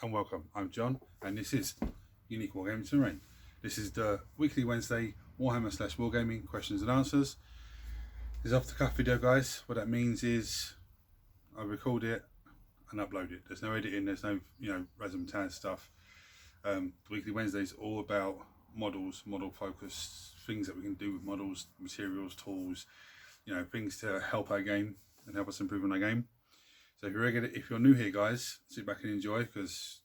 and welcome. I'm John, and this is Unique Wargaming Terrain. This is the weekly Wednesday Warhammer / Wargaming questions and answers. This is off the cuff video, guys. What that means is I record it and upload it. There's no editing, there's no razzmatazz stuff. The weekly Wednesday is all about models, model focus, things that we can do with models, materials, tools, things to help our game and help us improve on our game. So if you're new here, guys, sit back and enjoy, because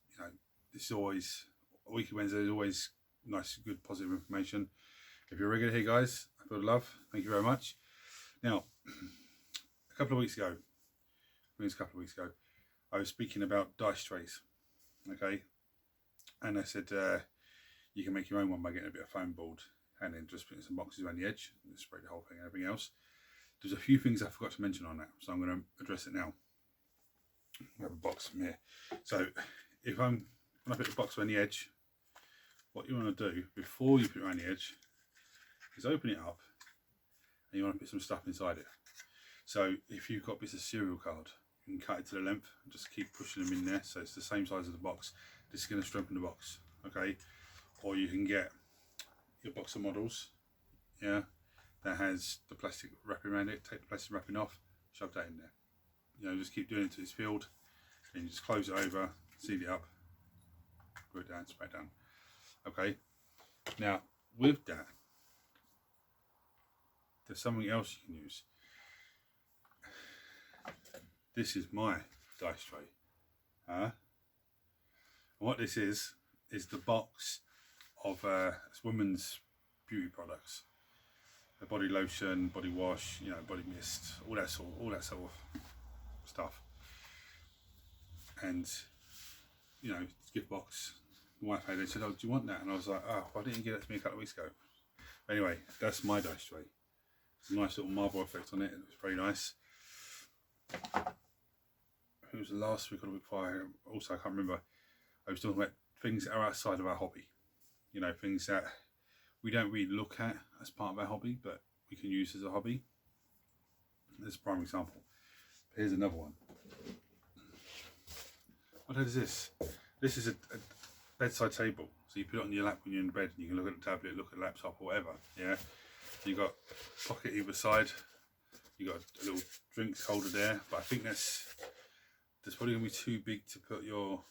this is always weekly Wednesday is always nice, good, positive information. If you're regular here, guys, I feel love. Thank you very much. Now, a couple of weeks ago, I was speaking about dice trays, okay, and I said you can make your own one by getting a bit of foam board and then just putting some boxes around the edge and spray the whole thing and everything else. There's a few things I forgot to mention on that, so I'm going to address it now. I have a box from here. So when I put the box around the edge, what you want to do before you put it around the edge is open it up, and you want to put some stuff inside it. So if you've got bits of cereal card, you can cut it to the length and just keep pushing them in there so it's the same size as the box. This is going to strengthen the box, okay? Or you can get your box of models, yeah, that has the plastic wrapping around it. Take the plastic wrapping off, shove that in there. Just keep doing it till it's filled, and you just close it over, seal it up, glue it down, spray it down. Okay, now with that, there's something else you can use. This is my dice tray. And what this is the box of women's beauty products. The body lotion, body wash, body mist, all that sort of stuff. And gift box. My wife had it, said, "Oh, do you want that?" And I was like, "Oh, why didn't you give that to me a couple of weeks ago?" But anyway, that's my dice tray. It's a nice little marble effect on it. It was very nice. It was the last week or the week before. Also, I can't remember. I was talking about things that are outside of our hobby. Things that we don't really look at as part of our hobby, but we can use as a hobby. This is a prime example. Here's another one. What is this? This is a bedside table. So you put it on your lap when you're in bed, and you can look at the tablet, look at the laptop, or whatever. Yeah. You got a pocket either side. You got a little drinks holder there, but I think that's probably gonna be too big to put your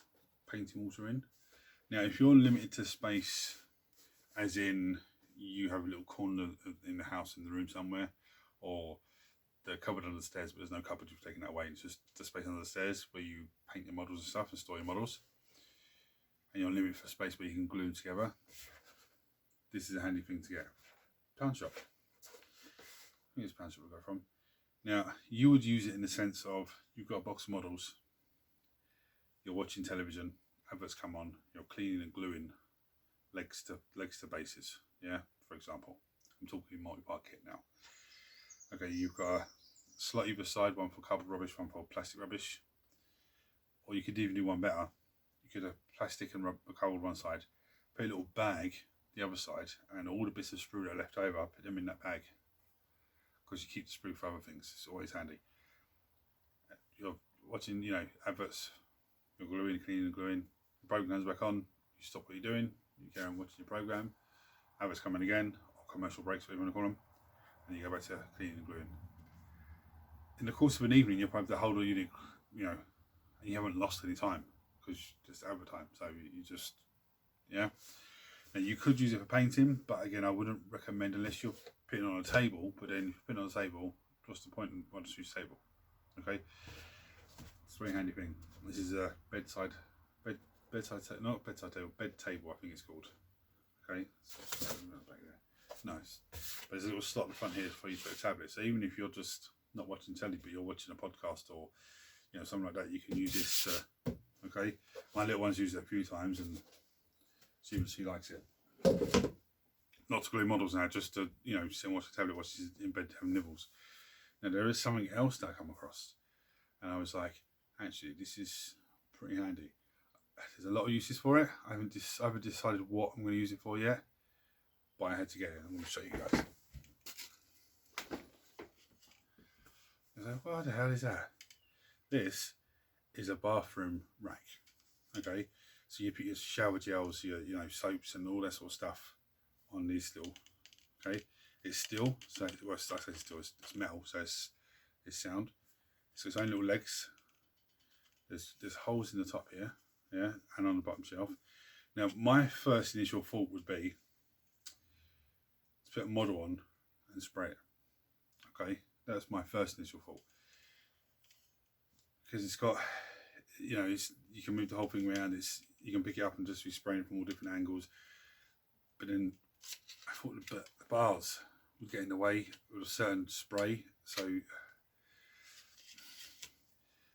painting water in. Now, if you're limited to space, as in you have a little corner in the house, in the room somewhere, or the cupboard under the stairs, but there's no cupboard, you've taken that away, it's just the space under the stairs where you paint your models and stuff and store your models, and you're limited for space where you can glue them together, this is a handy thing to get. Pound shop. I think it's pound shop we go from. Now, you would use it in the sense of you've got a box of models, you're watching television, adverts come on, you're cleaning and gluing legs to bases, yeah, for example. I'm talking multi-part kit now. Okay, you've got a slot either side, one for cardboard rubbish, one for plastic rubbish. Or you could even do one better. You could have plastic and cardboard one side, put a little bag the other side, and all the bits of sprue that are left over, put them in that bag. Because you keep the sprue for other things, it's always handy. You're watching, adverts, you're gluing, cleaning and gluing, the program's back on, you stop what you're doing, you carry on watching your program, adverts coming again, or commercial breaks, whatever you want to call them, and you go back to cleaning and gluing. In the course of an evening, you'll probably have the whole unit, and you haven't lost any time, because it's over time, so you just, yeah. Now, you could use it for painting, but again, I wouldn't recommend unless you're putting it on a table. But then if you put it on a table, what's the point in wanting to use a table? Okay, it's a very handy thing. This is a bed table, bed table, I think it's called. Okay, so back there. Nice. But there's a little slot in the front here for you to put a tablet. So even if you're just not watching telly, but you're watching a podcast or something like that, you can use this. Okay, my little one's used it a few times and see what she likes it. Not to glue models now, just to sit and watch the tablet while she's in bed having nibbles. Now there is something else that I come across, and I was like, actually, this is pretty handy. There's a lot of uses for it. I haven't decided what I'm going to use it for yet, but I had to get it. I'm going to show you guys. I was like, what the hell is that? This is a bathroom rack. Okay, so you put your shower gels, your soaps and all that sort of stuff on these still. Okay, it's steel, so well, I say steel, it's metal, so it's sound. So its own little legs. There's holes in the top here, yeah, and on the bottom shelf. Now my first initial thought would be to put a model on and spray it. Okay, that's my first initial thought, because it's got, you can move the whole thing around. You can pick it up and just be spraying from all different angles. But then I thought the bars would get in the way with a certain spray. So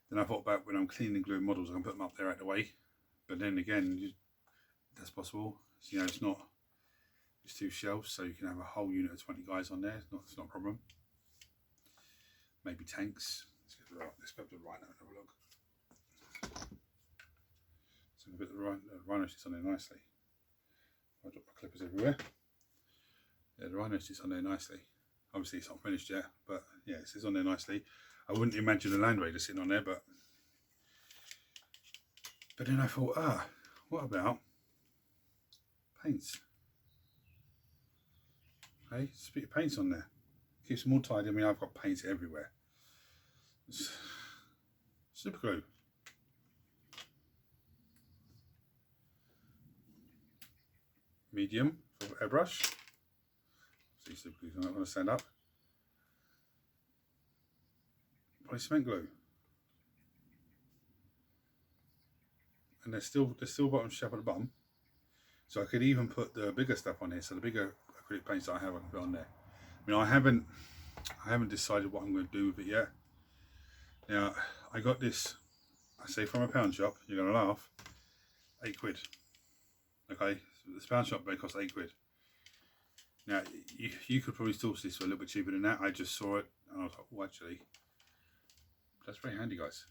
then I thought about when I'm cleaning and gluing models, I can put them up there out the way. But then again, that's possible. So, it's not just 2 shelves, so you can have a whole unit of 20 guys on there. It's not a problem. Maybe tanks. Let's go to the rhino and have a look. So a bit of the rhino sits on there nicely. I drop my clippers everywhere. Yeah, the rhino sits on there nicely. Obviously it's not finished yet, but yeah, it sits on there nicely. I wouldn't imagine a Land Raider sitting on there, but then I thought, what about paints? Okay, just put your paints on there. Keeps them all tidy. I mean, I've got paints everywhere. Super glue. Medium for airbrush. See, super glue's not going to stand up. Poly cement glue. And there's still bottom shelf at the bottom. So I could even put the bigger stuff on here. So the bigger acrylic paints that I have, I can put on there. I mean, I haven't decided what I'm going to do with it yet. Now, I got this, I say from a pound shop, you're going to laugh, £8. Okay, so this pound shop may cost £8. Now, you could probably source this for a little bit cheaper than that. I just saw it and I was like, oh, actually, that's very handy, guys.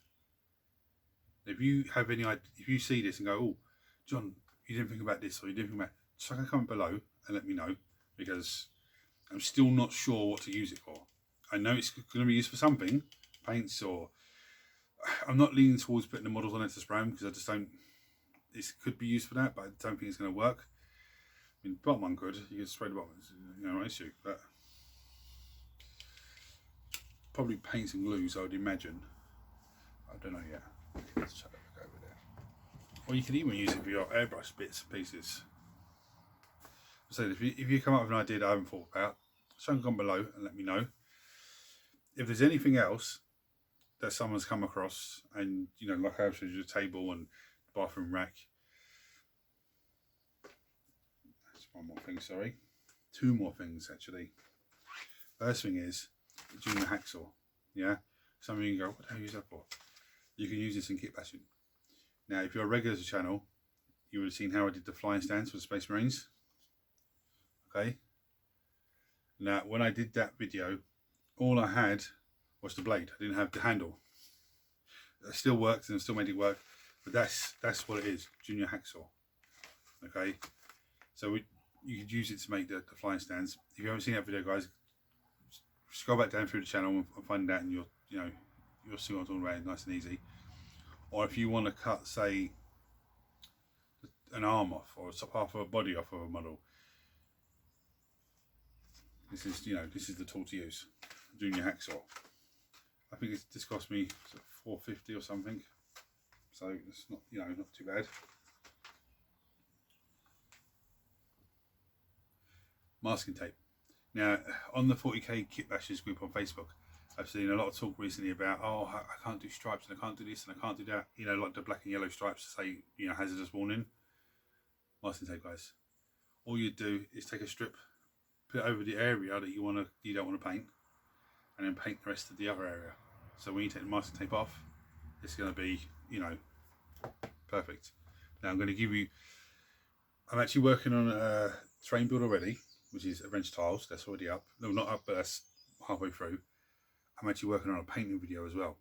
If you have any idea, if you see this and go, oh, John, you didn't think about this, or you didn't think about, just like a comment below and let me know, because I'm still not sure what to use it for. I know it's going to be used for something, paints, or I'm not leaning towards putting the models on it to spray them, because I just don't. It could be used for that, but I don't think it's going to work. I mean, the bottom one could. You can spray the bottom, no issue. But probably paints and glues, I would imagine. I don't know yet. Let's chuck it back over there. Or you could even use it for your airbrush bits and pieces. So if you come up with an idea that I haven't thought about, comment down below and let me know. If there's anything else that someone's come across, and like I showed you, the table and the bathroom rack. That's one more thing, sorry. 2 more things actually. First thing is the junior hacksaw. Yeah, some of you can go, what the hell use that for? You can use this in kit bashing. Now, if you're a regular to the channel, you would have seen how I did the flying stands for the Space Marines. Okay. Now, when I did that video, all I had was the blade. I didn't have the handle. It still worked and I still made it work, but that's what it is, junior hacksaw. Okay, so you could use it to make the flying stands. If you haven't seen that video, guys, scroll back down through the channel and find that, and you'll see what I'm talking about. Nice and easy. Or if you want to cut, say, an arm off or half of a body off of a model, this is the tool to use, junior hacksaw. I think this cost me $4.50 or something, so it's not not too bad. Masking tape. Now, on the 40k kit bashers group on Facebook, I've seen a lot of talk recently about, oh, I can't do stripes and I can't do this and I can't do that. Like the black and yellow stripes to say, hazardous warning. Masking tape, guys. All you do is take a strip, put it over the area that you don't want to paint, and then paint the rest of the other area. So when you take the masking tape off, it's going to be, perfect. Now I'm going to give you, I'm actually working on a terrain build already, which is adventure tiles. That's already up. No, not up, but that's halfway through. I'm actually working on a painting video as well.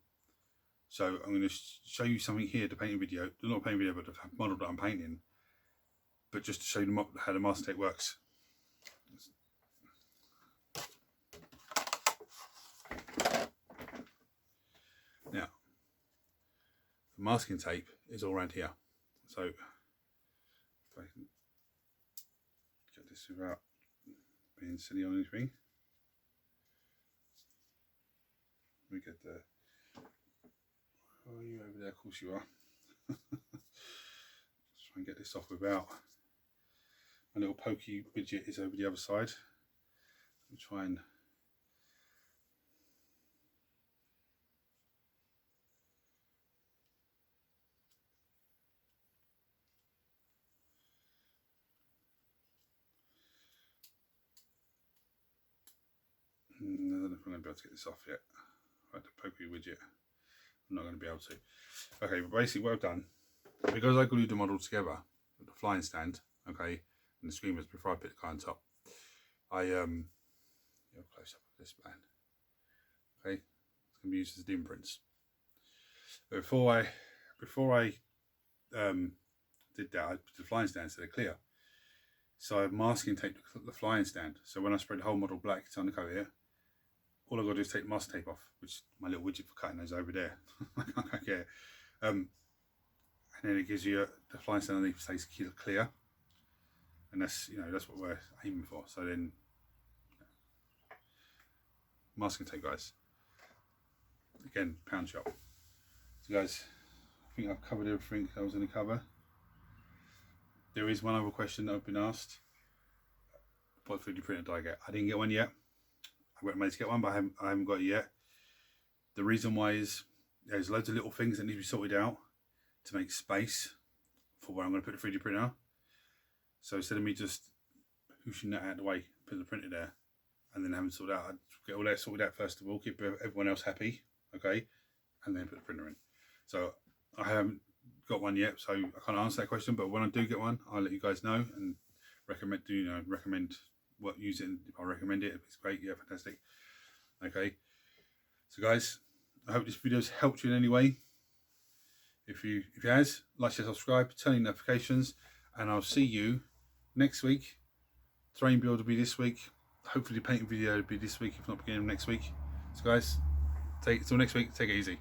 So I'm going to show you something here, the painting video, not a painting video, but the model that I'm painting, but just to show you how the masking tape works. Now, the masking tape is all around here. So if I can get this without being silly on anything, we get the, oh, you over there, of course you are. Let's try and get this off without, my little pokey widget is over the other side. Let me try and I don't know if I'm going to be able to get this off yet. Right, the pokey widget, I'm not going to be able to. Okay, but basically what I've done, because I glued the model together with the flying stand, okay, and the screamers before I put the car on top, I close up of this man. Okay, it's going to be used as the imprints. But before I did that, I put the flying stand so they're clear. So I masking taped the flying stand. So when I spray the whole model black, it's on the coat here. All I've got to do is take the mask tape off, which is my little widget for cutting those over there. Okay. And then it gives you the flying stand underneath stays clear, and that's that's what we're aiming for. So then, masking tape, guys. Again, pound shop. So guys, I think I've covered everything I was going to cover. There is one other question that I've been asked. What 3D printer did I get? I didn't get one yet. I went made to get one, but I haven't got it yet. The reason why is there's loads of little things that need to be sorted out to make space for where I'm going to put the 3D printer. So instead of me just pushing that out of the way, put the printer there, and then having sorted out, I'd get all that sorted out first of all, keep everyone else happy, okay, and then put the printer in. So I haven't got one yet, so I can't answer that question. But when I do get one, I'll let you guys know and recommend what use it. If I recommend it, if it's great, yeah, fantastic. Okay, so guys, I hope this video's helped you in any way. If it has, like, share, subscribe, turn on notifications, and I'll see you next week. Terrain build will be this week. Hopefully the painting video will be this week, if not beginning of next week. So guys, till next week, take it easy.